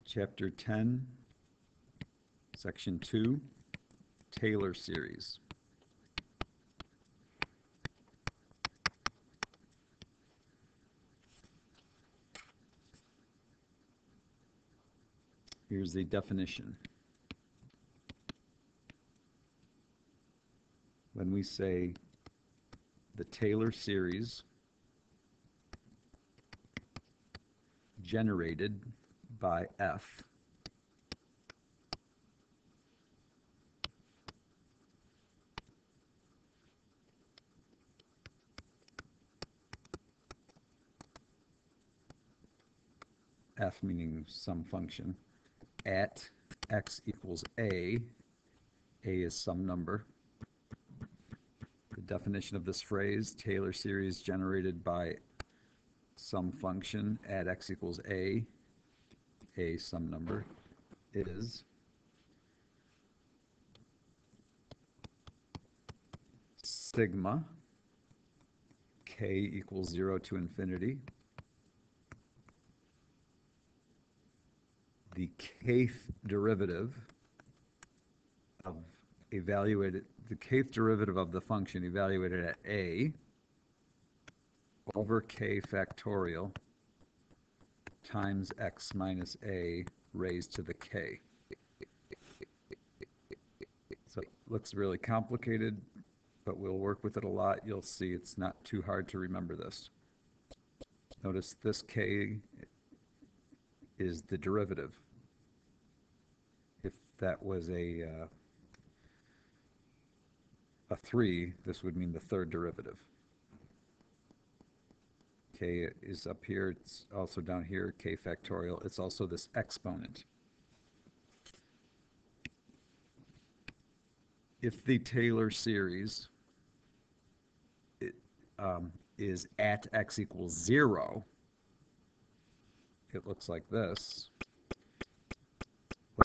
Chapter 10, Section 2, Taylor Series. Here's the definition. When we say the Taylor series generated by F F meaning some function, at x equals A is some number. The definition of this phrase, Taylor series generated by some function at x equals A some number, is sigma k equals 0 to infinity, the kth derivative of the kth derivative of the function evaluated at A over k factorial times x minus A raised to the k. So it looks really complicated, but we'll work with it a lot. You'll see it's not too hard to remember this. Notice this k is the derivative. If that was a 3, this would mean the third derivative. K is up here, it's also down here, k factorial. It's also this exponent. If the Taylor series is at x equals 0, it looks like this.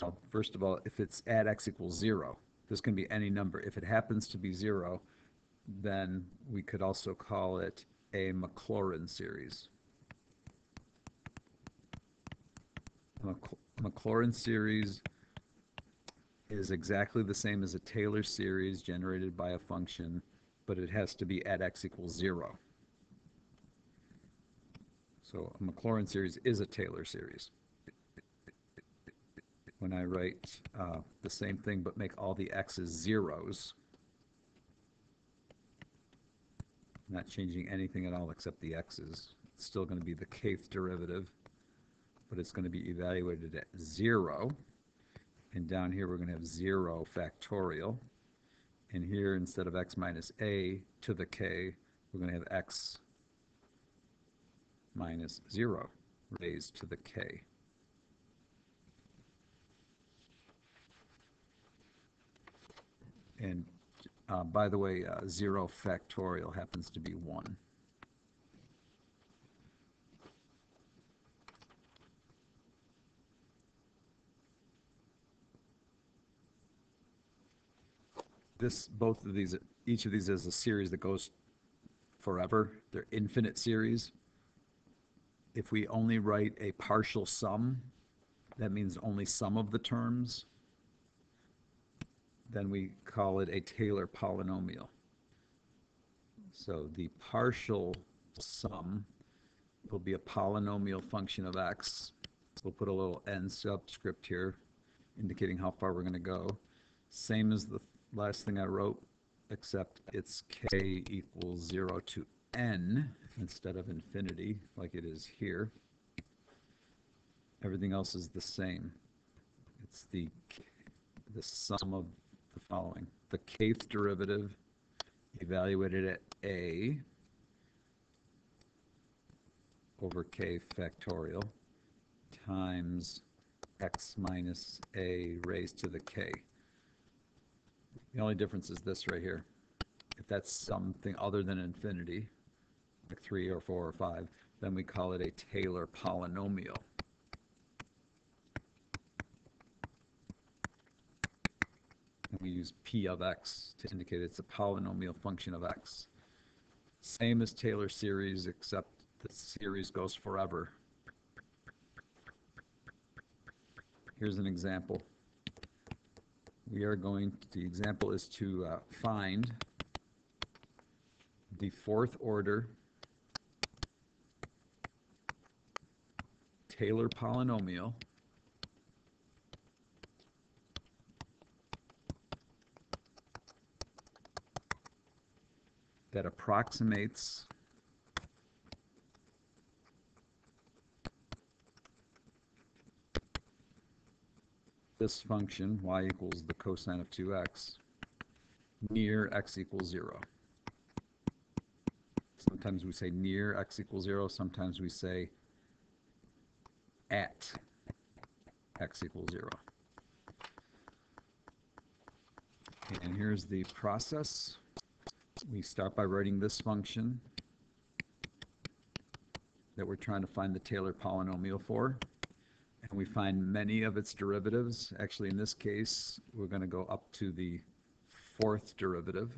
Well, first of all, if it's at x equals 0, this can be any number. If it happens to be 0, then we could also call it a Maclaurin series. Maclaurin series is exactly the same as a Taylor series generated by a function, but it has to be at x equals 0. So a Maclaurin series is a Taylor series. When I write the same thing but make all the x's zeros, not changing anything at all except the x's, it's still going to be the kth derivative, but it's going to be evaluated at 0. And down here we're going to have 0 factorial. And here, instead of x minus A to the k, we're going to have x minus 0 raised to the k. And by the way, 0 factorial happens to be 1. Each of these is a series that goes forever. They're infinite series. If we only write a partial sum, that means only some of the terms, then we call it a Taylor polynomial. So the partial sum will be a polynomial function of x. We'll put a little n subscript here indicating how far we're going to go. Same as the last thing I wrote, except it's k equals 0 to n instead of infinity like it is here. Everything else is the same. It's the sum of the following. The kth derivative evaluated at A over k factorial times x minus A raised to the k. The only difference is this right here. If that's something other than infinity, like 3 or 4 or 5, then we call it a Taylor polynomial. And we use p of x to indicate it's a polynomial function of x. Same as Taylor series, except the series goes forever. here's an example. The example is to find the fourth order Taylor polynomial that approximates this function, y equals the cosine of 2x, near x equals 0. Sometimes we say near x equals 0, sometimes we say at x equals 0. And here's the process. We start by writing this function that we're trying to find the Taylor polynomial for. And we find many of its derivatives. Actually, in this case, we're going to go up to the fourth derivative,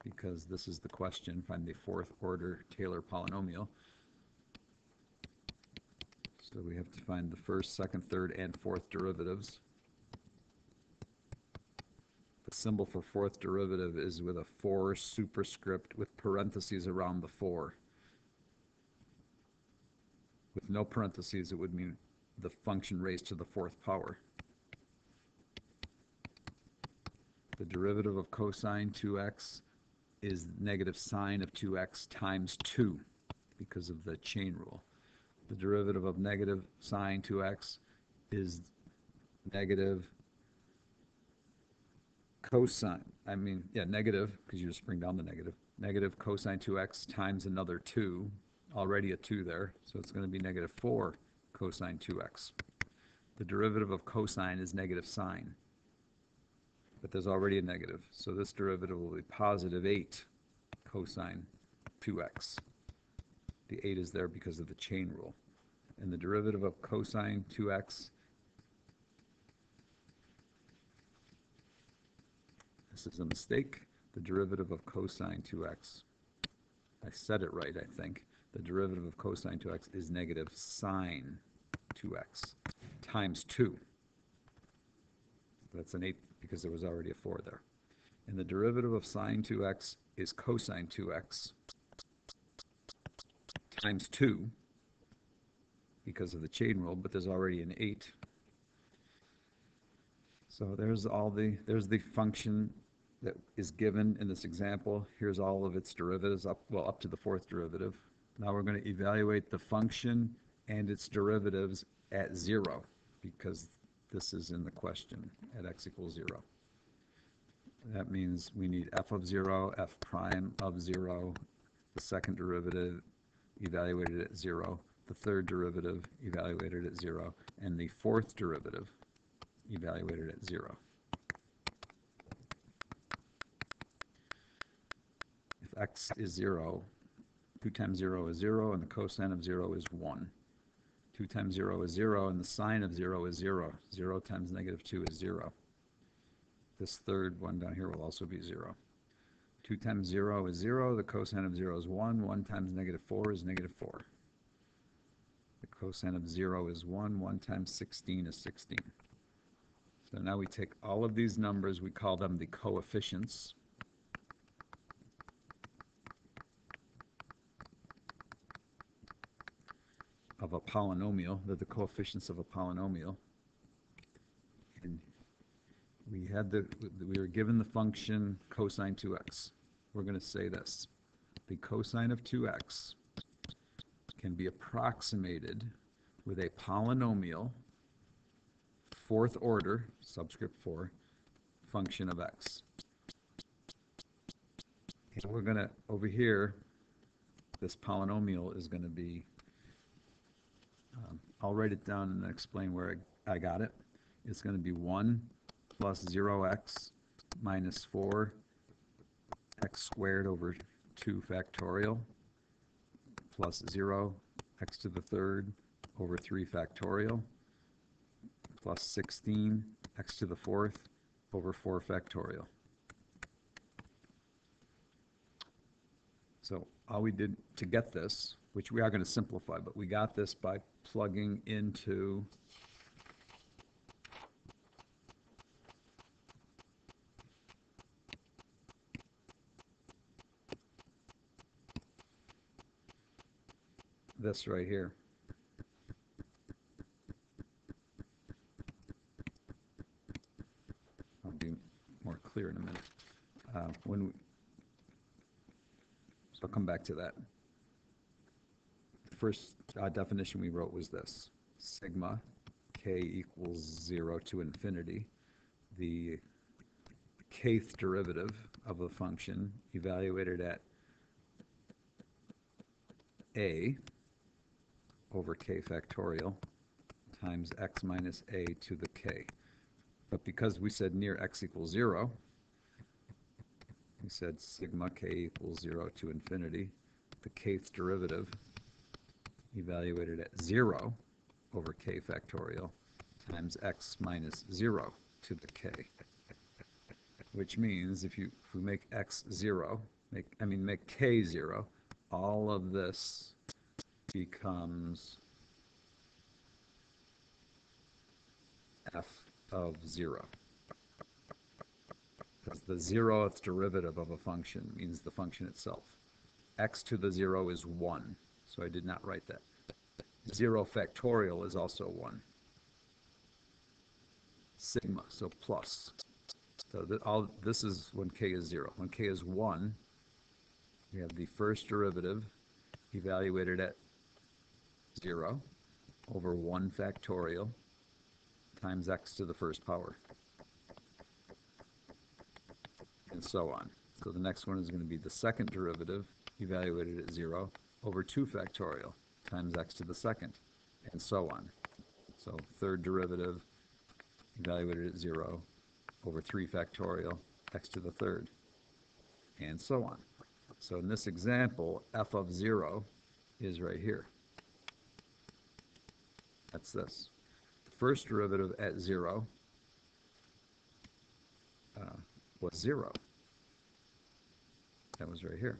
because this is the question, find the fourth order Taylor polynomial. So we have to find the first, second, third, and fourth derivatives. The symbol for fourth derivative is with a 4 superscript with parentheses around the 4. With no parentheses, it would mean the function raised to the fourth power. The derivative of cosine 2x is negative sine of 2x times 2 because of the chain rule. The derivative of negative sine 2x is negative negative, because you just bring down the negative. Negative cosine 2x times another 2, already a 2 there, so it's going to be negative 4 cosine 2x. The derivative of cosine is negative sine, but there's already a negative, so this derivative will be positive 8 cosine 2x. The 8 is there because of the chain rule. And the derivative of cosine 2x, this is a mistake. The derivative of cosine 2x, I said it right, I think. The derivative of cosine 2x is negative sine 2x times 2. That's an 8 because there was already a 4 there. And the derivative of sine 2x is cosine 2x times 2 because of the chain rule, but there's already an 8. So there's the function that is given in this example. Here's all of its derivatives up to the fourth derivative. Now we're going to evaluate the function and its derivatives at 0, because this is in the question, at x equals 0. That means we need f of 0, f prime of 0, the second derivative evaluated at 0, the third derivative evaluated at 0, and the fourth derivative evaluated at 0. If x is 0, 2 times 0 is 0, and the cosine of 0 is 1. 2 times 0 is 0, and the sine of 0 is 0. 0 times negative 2 is 0. This third one down here will also be 0. 2 times 0 is 0. The cosine of 0 is 1. 1 times negative 4 is negative 4. The cosine of 0 is 1. 1 times 16 is 16. So now we take all of these numbers, we call them the coefficients. Of a polynomial. They're the coefficients of a polynomial. And we were given the function cosine 2x. We're going to say this. The cosine of 2x can be approximated with a polynomial, fourth order, subscript 4, function of x. And we're going to, over here, this polynomial is going to be, I'll write it down and then explain where I got it. It's going to be 1 plus 0x minus 4 x squared over 2 factorial plus 0 x to the third over 3 factorial plus 16 x to the fourth over 4 factorial. So all we did to get this, which we are going to simplify, but we got this by plugging into this right here. I'll be more clear in a minute. So I'll come back to that. The first definition we wrote was this: sigma k equals 0 to infinity. The kth derivative of a function evaluated at a over k factorial times x minus a to the k. But because we said near x equals 0, we said sigma k equals 0 to infinity. The kth derivative evaluated at 0 over k factorial times x minus 0 to the k. Which means if we make x 0, make k 0, all of this becomes f of 0. Because the 0th derivative of a function means the function itself. X to the 0 is 1, so I did not write that. 0 factorial is also 1. Sigma, so plus. So this is when k is 0. When k is 1, we have the first derivative evaluated at 0 over 1 factorial times x to the first power, and so on. So the next one is going to be the second derivative evaluated at 0 over 2 factorial times x to the second, and so on. So third derivative evaluated at 0 over 3 factorial x to the third, and so on. So in this example, f of 0 is right here. That's this. First derivative at 0 was 0. That was right here.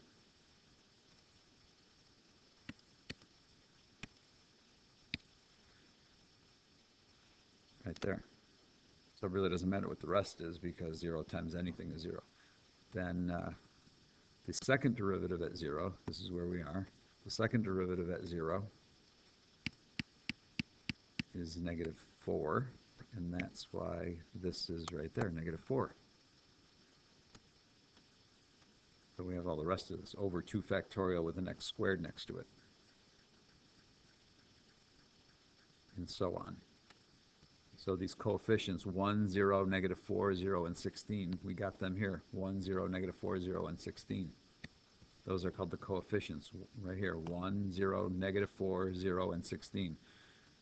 Right there. So it really doesn't matter what the rest is because 0 times anything is 0. Then the second derivative at 0, this is where we are. The second derivative at 0 is negative 4, and that's why this is right there, negative 4. So we have all the rest of this over 2 factorial with an x squared next to it, and so on. So these coefficients, 1, 0, negative 4, 0, and 16, we got them here, 1, 0, negative 4, 0, and 16. Those are called the coefficients right here, 1, 0, negative 4, 0, and 16.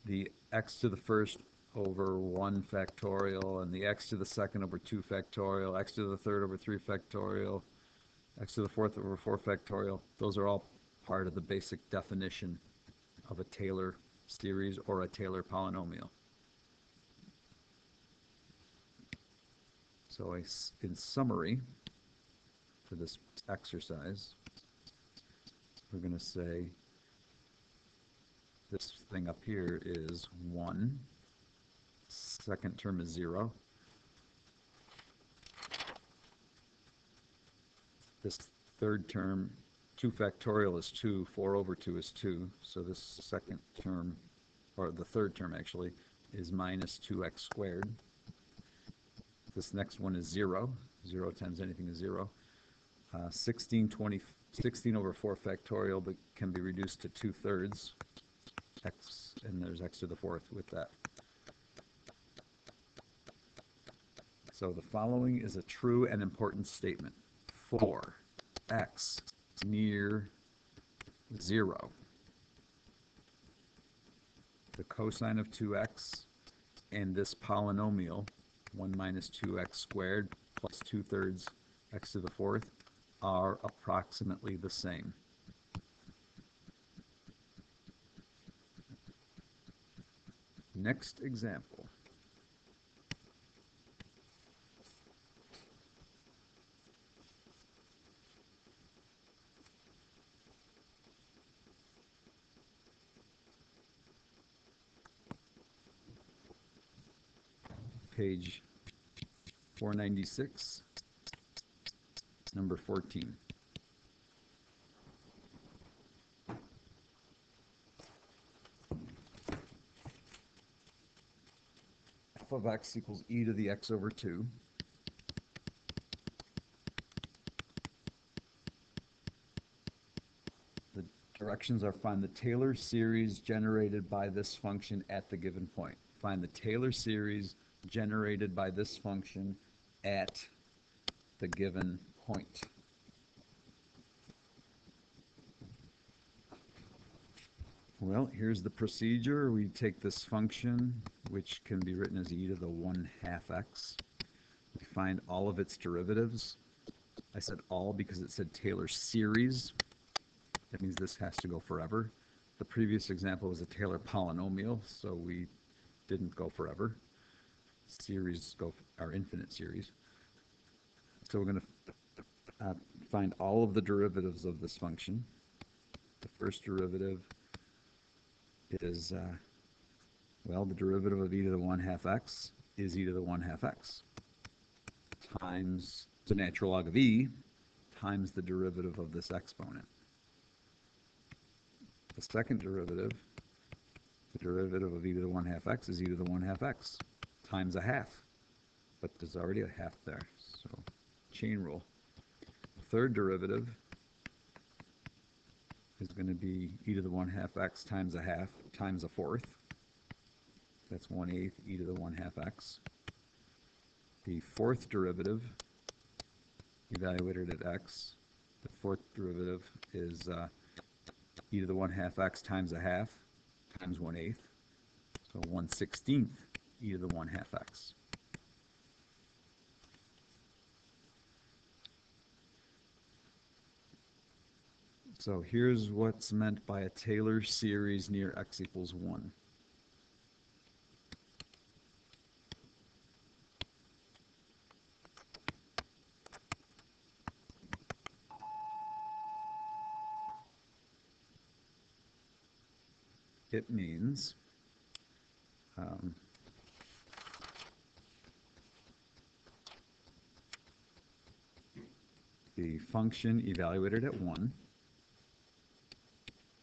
The x to the first over 1 factorial, and the x to the second over 2 factorial, x to the third over 3 factorial, x to the fourth over 4 factorial, those are all part of the basic definition of a Taylor series or a Taylor polynomial. So in summary, for this exercise, we're going to say this thing up here is 1, second term is 0, this third term, 2 factorial is 2, 4 over 2 is 2, so this second term, or the third term actually, is minus 2x squared. This next one is 0. 0 times anything is 0. 16 over 4 factorial but can be reduced to 2/3 x, and there's x to the fourth with that. So the following is a true and important statement. For x near 0, the cosine of 2x and this polynomial, 1 minus 2x squared plus 2/3 x to the fourth, are approximately the same. Next example. Page 496, number 14. of x equals e to the x over 2. The directions are find the Taylor series generated by this function at the given point. Find the Taylor series generated by this function at the given point. Well, here's the procedure. We take this function, which can be written as e to the 1/2 x. We find all of its derivatives. I said all because it said Taylor series. That means this has to go forever. The previous example was a Taylor polynomial, so we didn't go forever. Series are infinite series. So we're going to find all of the derivatives of this function. The first derivative is, well, the derivative of e to the 1/2 x is e to the 1/2 x times the natural log of e times the derivative of this exponent. The second derivative, the derivative of e to the 1/2 x is e to the 1/2 x times a half. But there's already a half there, so chain rule. The third derivative is going to be e to the 1/2 x times a half times a fourth. That's 1/8 e to the 1/2 x. The fourth derivative, evaluated at x, the fourth derivative is e to the 1/2 x times a half times 1/8. So 1/16 e to the 1/2 x. So here's what's meant by a Taylor series near x equals 1. It means the function evaluated at 1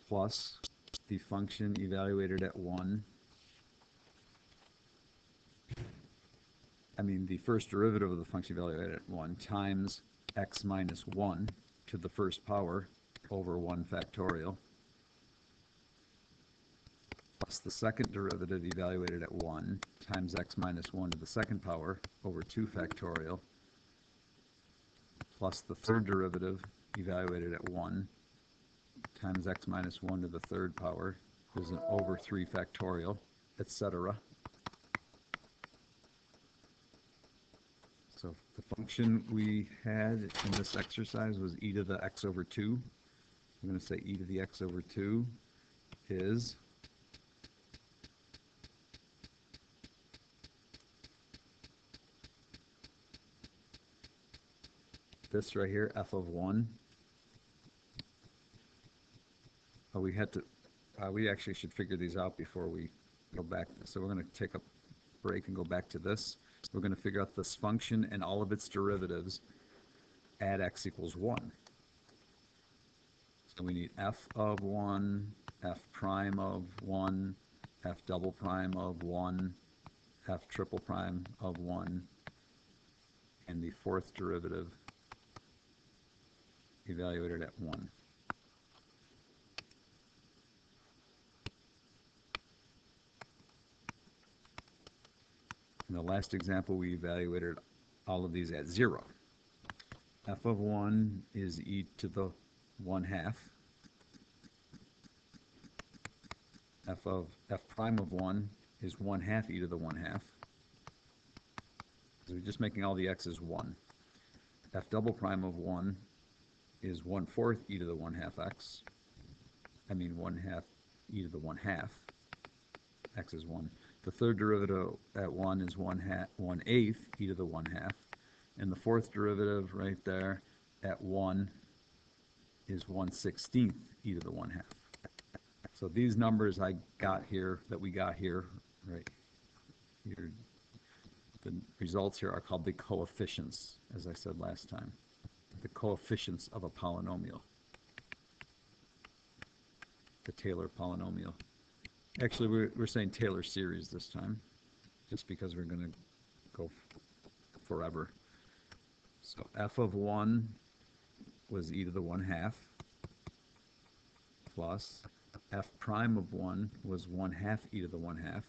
plus the function evaluated at 1, the first derivative of the function evaluated at 1 times x minus 1 to the first power over 1 factorial plus the second derivative evaluated at 1 times x minus 1 to the second power over 2 factorial plus the third derivative evaluated at 1 times x minus 1 to the third power is an over 3 factorial, etc. So the function we had in this exercise was e to the x over 2. I'm going to say e to the x over 2 is this right here, f of 1. We actually should figure these out before we go back. So we're going to take a break and go back to this. We're going to figure out this function and all of its derivatives at x equals 1. So we need f of 1, f prime of 1, f double prime of 1, f triple prime of 1, and the fourth derivative evaluated at 1. In the last example, we evaluated all of these at 0. F of 1 is e to the 1/2. F prime of 1 is 1/2 e to the 1/2. So we're just making all the x's 1. F double prime of 1 is 1/4 e to the 1/2 x. 1/2 e to the 1/2. X is 1. The third derivative at 1 is 1/8 e to the 1/2. And the fourth derivative right there at 1 is 1/16 e to the 1/2. So these numbers I got here, that we got here, right here, the results here are called the coefficients, as I said last time. The coefficients of a polynomial. The Taylor polynomial. Actually, we're saying Taylor series this time. just because we're going to go forever. So f of 1 was e to the 1/2 plus f prime of 1 was 1/2 e to the 1/2,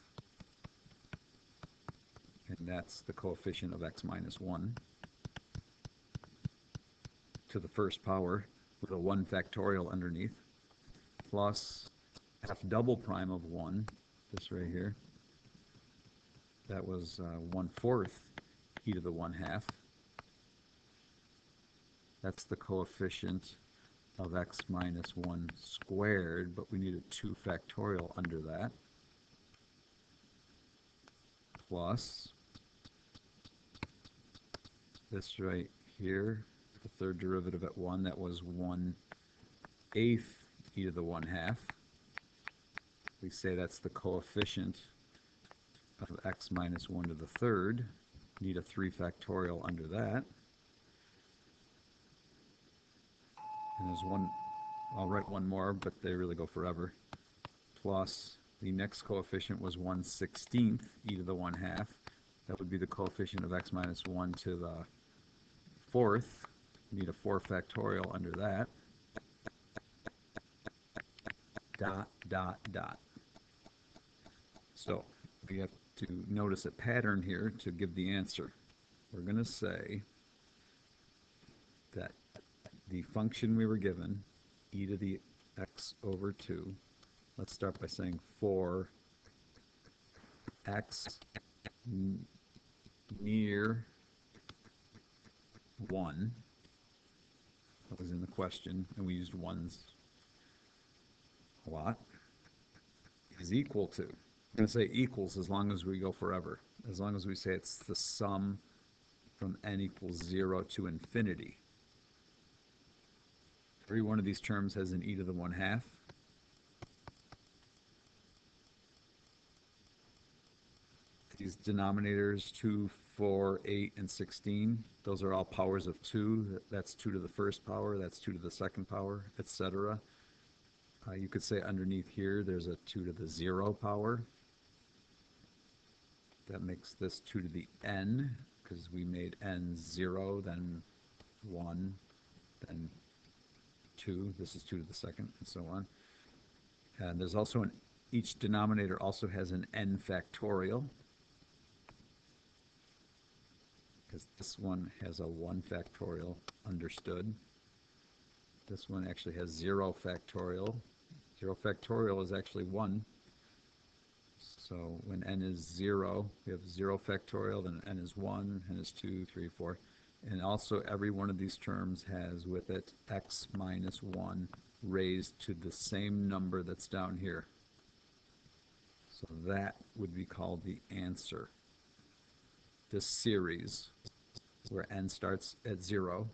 and that's the coefficient of x minus 1 to the first power with a 1 factorial underneath, plus f double prime of 1, this right here, that was 1/4 e to the 1/2. That's the coefficient of x minus 1 squared, but we need a 2 factorial under that, plus this right here, the third derivative at 1, that was 1/8 e to the 1/2. We say that's the coefficient of x minus 1 to the third. Need a 3 factorial under that. And there's one, I'll write one more, but they really go forever. Plus, the next coefficient was 1/16 e to the 1/2. That would be the coefficient of x minus 1 to the fourth. Need a 4 factorial under that. Dot, dot, dot. So we have to notice a pattern here to give the answer. We're going to say that the function we were given, e to the x over 2, let's start by saying for x near 1, that was in the question, and we used ones a lot, is equal to, I'm going to say equals as long as we go forever, as long as we say it's the sum from n equals 0 to infinity. Every one of these terms has an e to the 1/2. These denominators, 2, 4, 8, and 16, those are all powers of 2. That's 2 to the first power, that's 2 to the second power, etc. You could say underneath here there's a 2 to the 0 power. That makes this 2 to the n, because we made n 0, then 1, then 2. This is 2 to the second, and so on. And there's also each denominator also has an n factorial, because this one has a 1 factorial, understood. This one actually has 0 factorial. 0 factorial is actually 1. So when n is 0, we have 0 factorial, then n is 1, n is 2, 3, 4. And also every one of these terms has with it x minus 1 raised to the same number that's down here. So that would be called the answer. This series, where n starts at 0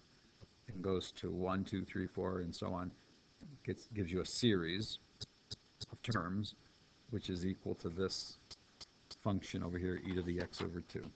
and goes to 1, 2, 3, 4, and so on, gives you a series of terms, which is equal to this function over here, e to the x over 2.